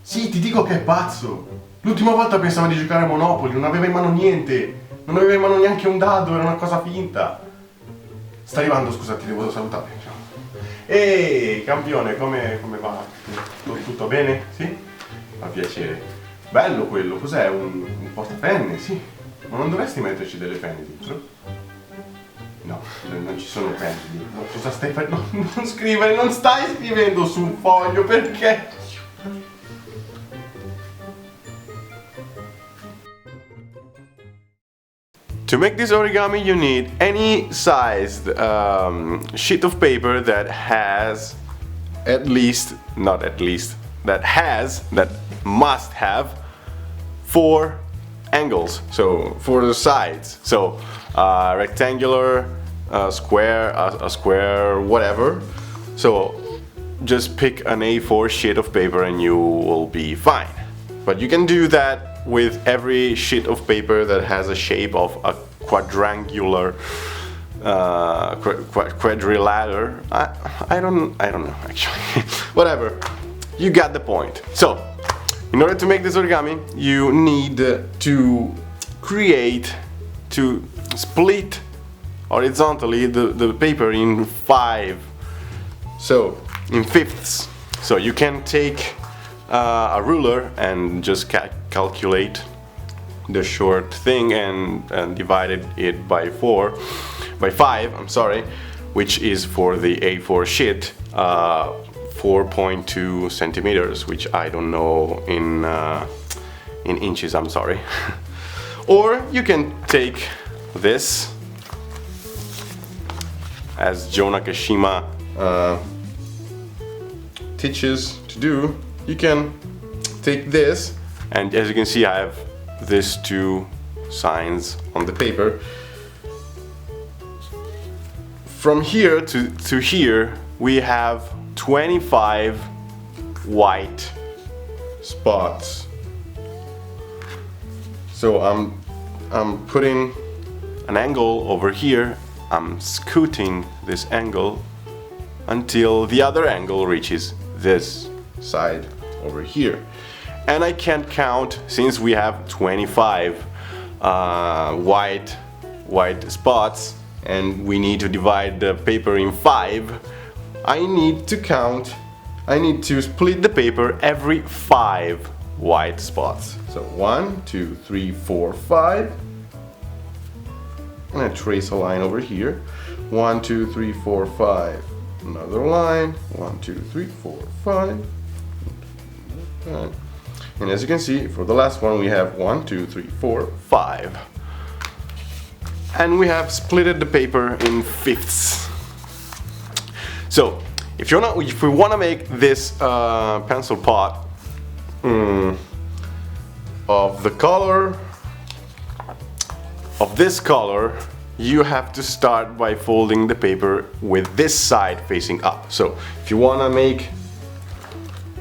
Sì, ti dico che è pazzo. L'ultima volta pensava di giocare a Monopoly, non aveva in mano niente. Non aveva in mano neanche un dado, era una cosa finta. Sta arrivando, scusa, ti devo salutare. Ehi, campione, come va? Tutto bene? Sì? Fa piacere. Bello quello, cos'è? Un portapenne? Sì. Ma non dovresti metterci delle penne dentro? No, non ci sono penne dentro. Cosa stai facendo? Non scrivere, non stai scrivendo su un foglio, perché? To make this origami you need any sized sheet of paper that has that must have 4 angles, so 4 sides, so rectangular, square, a square, whatever. So just pick an A4 sheet of paper and you will be fine. But you can do that with every sheet of paper that has a shape of a quadrangular quadrilateral. I don't know actually. Whatever, you got the point. So in order to make this origami you need to split horizontally the paper in 5, so in fifths. So you can take a ruler and just calculate the short thing and divided it by 5, I'm sorry, which is for the A4 sheet 4.2 centimeters, which I don't know in inches, I'm sorry. Or you can take this, as Joe Nakashima teaches to do. You can take this, and as you can see I have these 2 signs on the paper. From here to here we have 25 white spots. So I'm putting an angle over here, I'm scooting this angle until the other angle reaches this side over here. And I can't count, since we have 25 white spots and we need to divide the paper in 5. I need to split the paper every 5 white spots. So 1, 2, 3, 4, 5. And I trace a line over here. 1, 2, 3, 4, 5. Another line. 1, 2, 3, 4, 5. And as you can see, for the last one we have 1, 2, 3, 4, 5. And we have splitted the paper in fifths. So if we want to make this pencil pot of the color of this color, you have to start by folding the paper with this side facing up. So if you want to make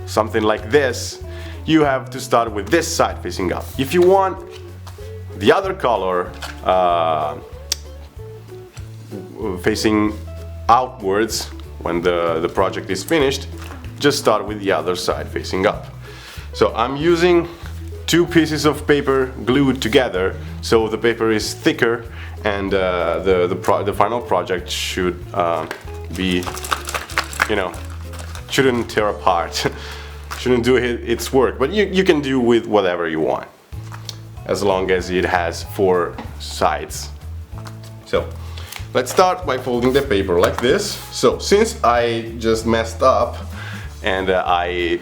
something like this, you have to start with this side facing up. If you want the other color facing outwards when the project is finished, just start with the other side facing up. So I'm using 2 pieces of paper glued together, so the paper is thicker and the final project should be, shouldn't tear apart. Shouldn't do its work, but you can do with whatever you want, as long as it has 4 sides. So let's start by folding the paper like this. So since I just messed up and I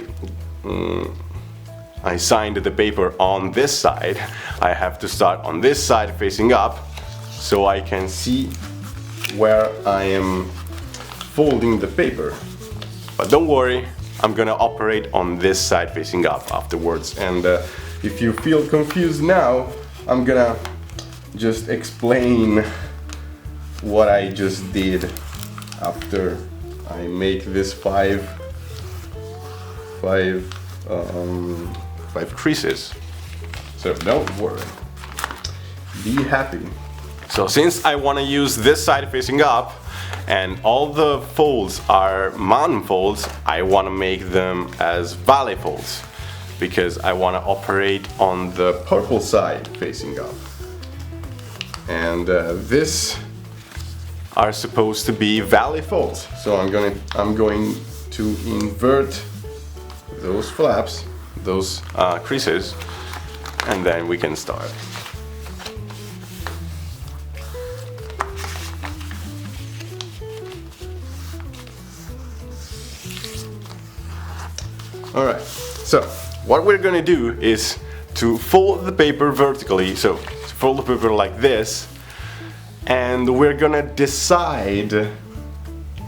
signed the paper on this side, I have to start on this side facing up so I can see where I am folding the paper. But don't worry, I'm gonna operate on this side facing up afterwards, and if you feel confused now, I'm gonna just explain what I just did after I make this 5 creases. So don't worry, be happy. So since I want to use this side facing up and all the folds are mountain folds, I want to make them as valley folds. because I want to operate on the purple side facing up. And this are supposed to be valley folds. So I'm going to invert those flaps, those creases, and then we can start. Alright, so what we're gonna do is to fold the paper vertically, so fold the paper like this, and we're gonna decide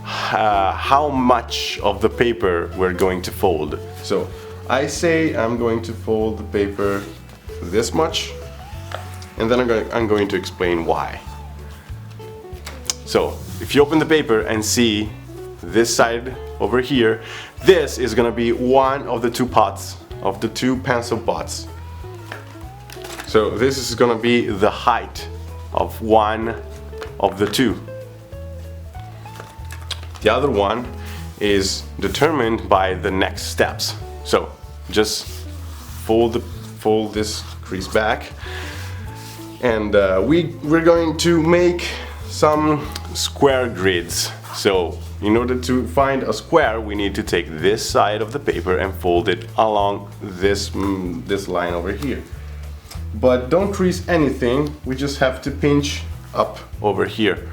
how much of the paper we're going to fold. So I say I'm going to fold the paper this much, and then I'm going to explain why. So if you open the paper and see this side over here, this is gonna be one of the two pots, of the two pencil pots. So this is gonna be the height of one of the two. The other one is determined by the next steps. So just fold this crease back, and we're going to make some square grids. So in order to find a square, we need to take this side of the paper and fold it along this line over here. But don't crease anything, we just have to pinch up over here.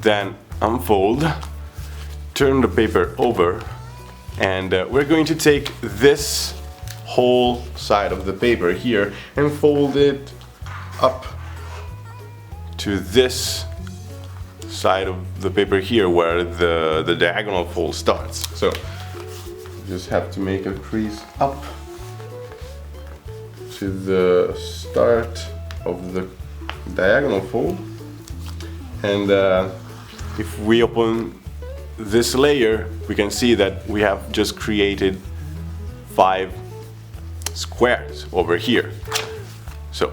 Then unfold, turn the paper over, and we're going to take this whole side of the paper here and fold it up to this side of the paper here where the diagonal fold starts. So you just have to make a crease up to the start of the diagonal fold, and if we open this layer, we can see that we have just created 5 squares over here. So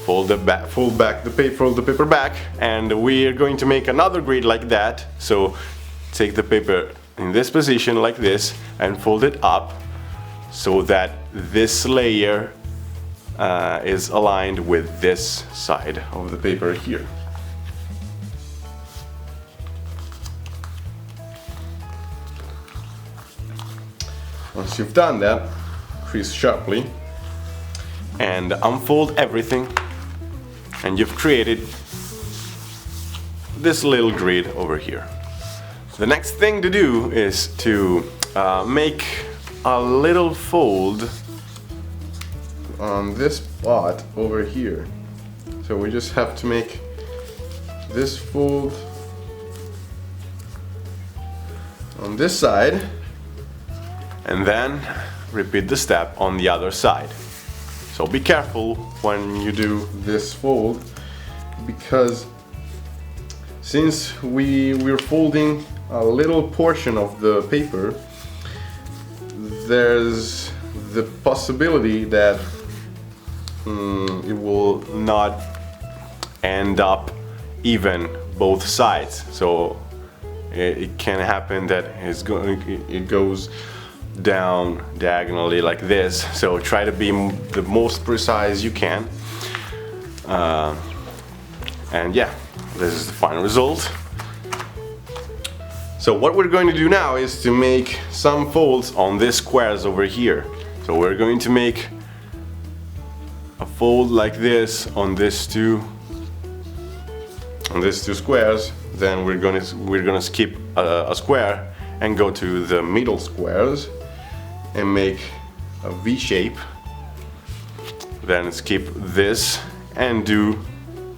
fold the paper back, and we are going to make another grid like that. So take the paper in this position like this and fold it up so that this layer is aligned with this side of the paper here. Once you've done that, crease sharply and unfold everything, and you've created this little grid over here. The next thing to do is to make a little fold on this spot over here. So we just have to make this fold on this side, and then repeat the step on the other side. So be careful when you do this fold, because since we're folding a little portion of the paper, there's the possibility that it will not end up even both sides. So it can happen that it goes down diagonally like this. So try to be the most precise you can, and yeah, this is the final result. So what we're going to do now is to make some folds on these squares over here. So we're going to make a fold like this on these two squares. Then we're gonna skip a square and go to the middle squares and make a V shape. Then skip this and do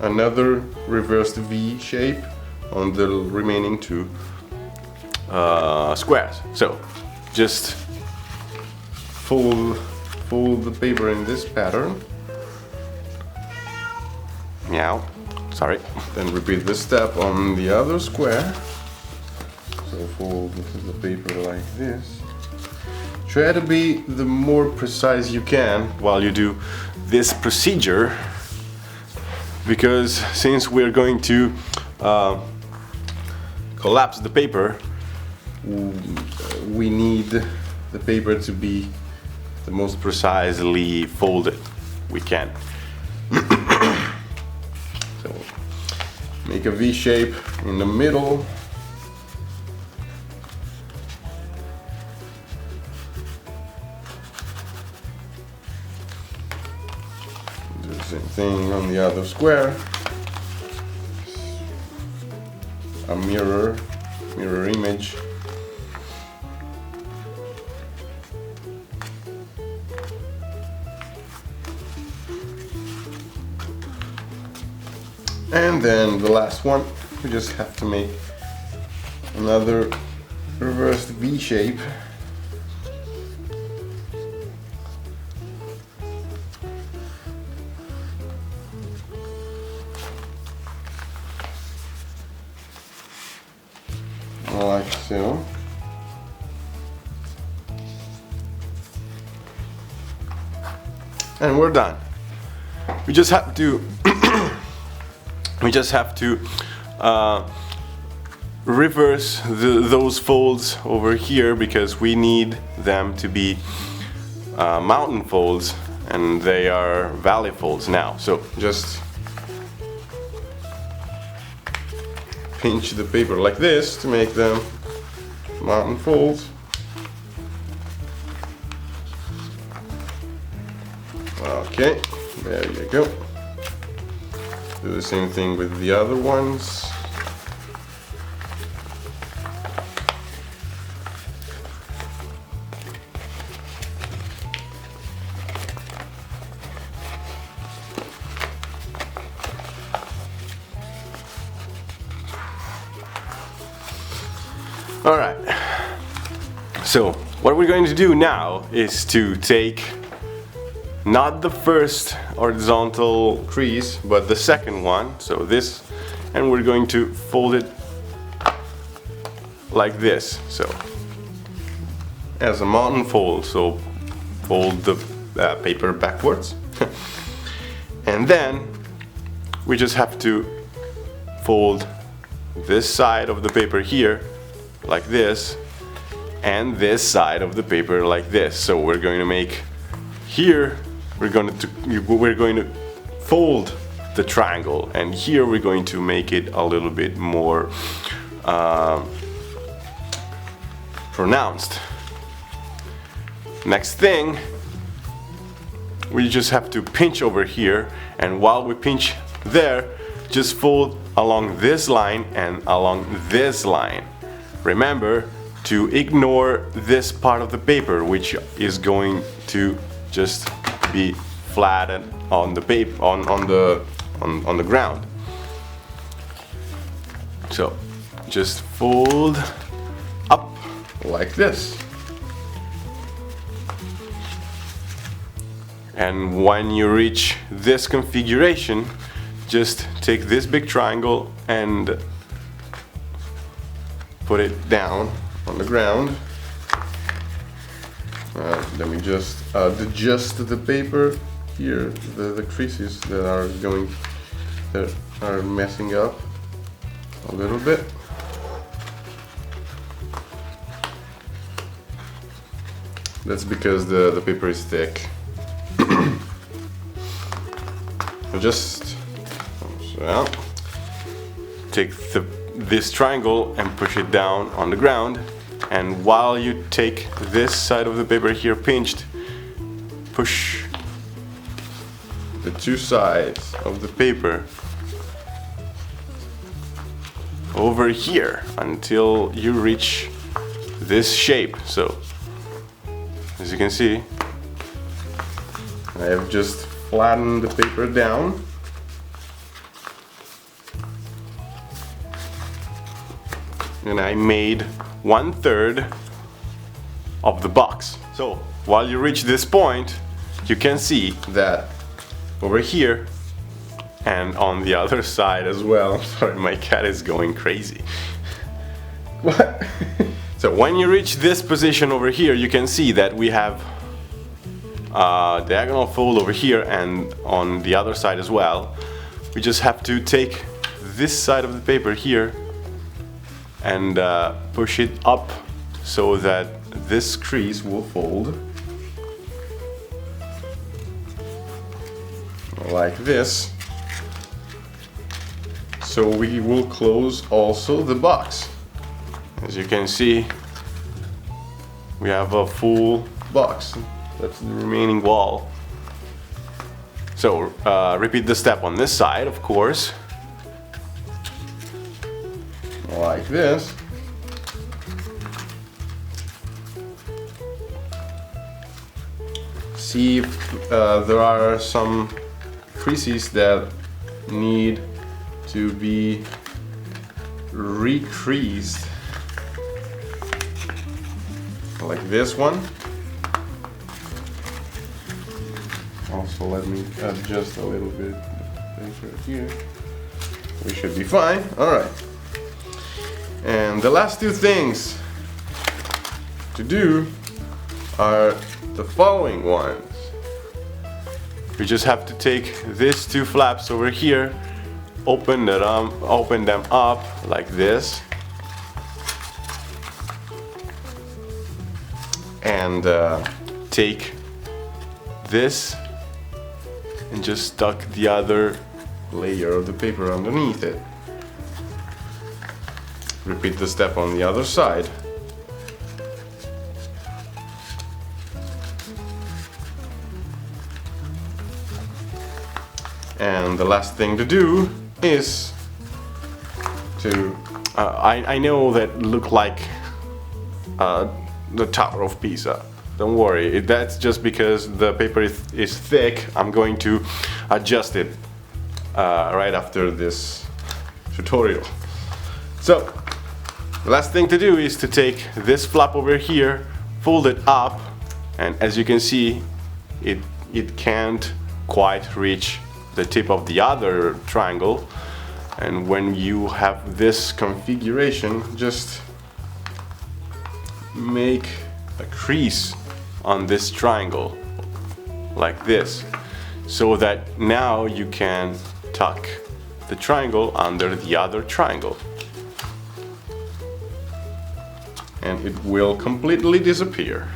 another reversed V shape on the remaining two squares. So just fold the paper in this pattern. Now, sorry. Then repeat this step on the other square. So fold the paper like this. Try to be the more precise you can while you do this procedure, because since we're going to collapse the paper, we need the paper to be the most precisely folded we can. So make a V shape in the middle. Do the same thing on the other square. A mirror image. And then the last one, we just have to make another reversed V shape. Like so. And we're done. We just have to reverse those folds over here because we need them to be mountain folds, and they are valley folds now. So just pinch the paper like this to make them mountain folds. Okay, there you go. Do the same thing with the other ones. All right. So what we're going to do now is to take not the first horizontal crease, but the second one, so this, and we're going to fold it like this, so as a mountain fold. So fold the paper backwards and then we just have to fold this side of the paper here like this, and this side of the paper like this. So we're going to make here, we're going to fold the triangle, and here we're going to make it a little bit more pronounced. Next thing, we just have to pinch over here, and while we pinch there, just fold along this line and along this line. Remember to ignore this part of the paper, which is going to just be flattened on the paper, on the ground. So just fold up like this, and when you reach this configuration, just take this big triangle and put it down on the ground. Let me just adjust the paper here, the creases that are messing up a little bit. That's because the paper is thick. So just take this triangle and push it down on the ground, and while you take this side of the paper here pinched, push the two sides of the paper over here until you reach this shape. So as you can see, I have just flattened the paper down. And I made 1/3 of the box. So while you reach this point, you can see that over here and on the other side as well. Sorry, my cat is going crazy. What? So when you reach this position over here, you can see that we have a diagonal fold over here and on the other side as well. We just have to take this side of the paper here and push it up so that this crease will fold like this. So we will close also the box. As you can see, we have a full box. That's the remaining wall. So repeat the step on this side, of course. Like this. See if there are some creases that need to be recreased, like this one. Also, let me adjust a little bit the paper here. We should be fine. All right. And the last two things to do are the following ones. We just have to take these two flaps over here, open them up like this, and take this and just stuck the other layer of the paper underneath it. Repeat the step on the other side. And the last thing to do is to, I know that look like the Tower of Pisa. Don't worry, that's just because the paper is thick. I'm going to adjust it right after this tutorial. So, the last thing to do is to take this flap over here, fold it up, and as you can see, it can't quite reach the tip of the other triangle. And when you have this configuration, just make a crease on this triangle like this, so that now you can tuck the triangle under the other triangle, and it will completely disappear.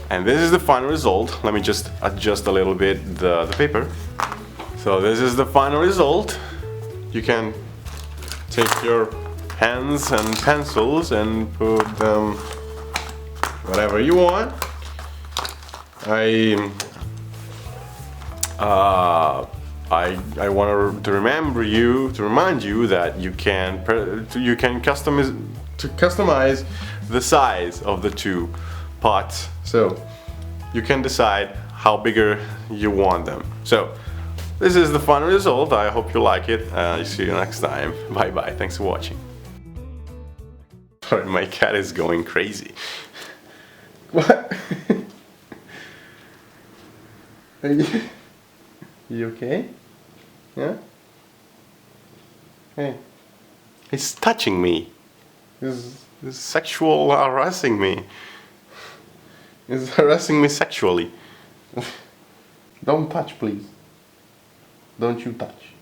And this is the final result. Let me just adjust a little bit the paper. So this is the final result. You can take your pens and pencils and put them whatever you want. I want to remind you that you can customize the size of the two pots. So you can decide how bigger you want them. So this is the final result. I hope you like it. See you next time. Bye bye. Thanks for watching. Sorry, my cat is going crazy. What? Are you okay? Yeah? Hey. He's touching me. He's sexual harassing me. He's harassing me sexually. Don't touch, please. Don't you touch.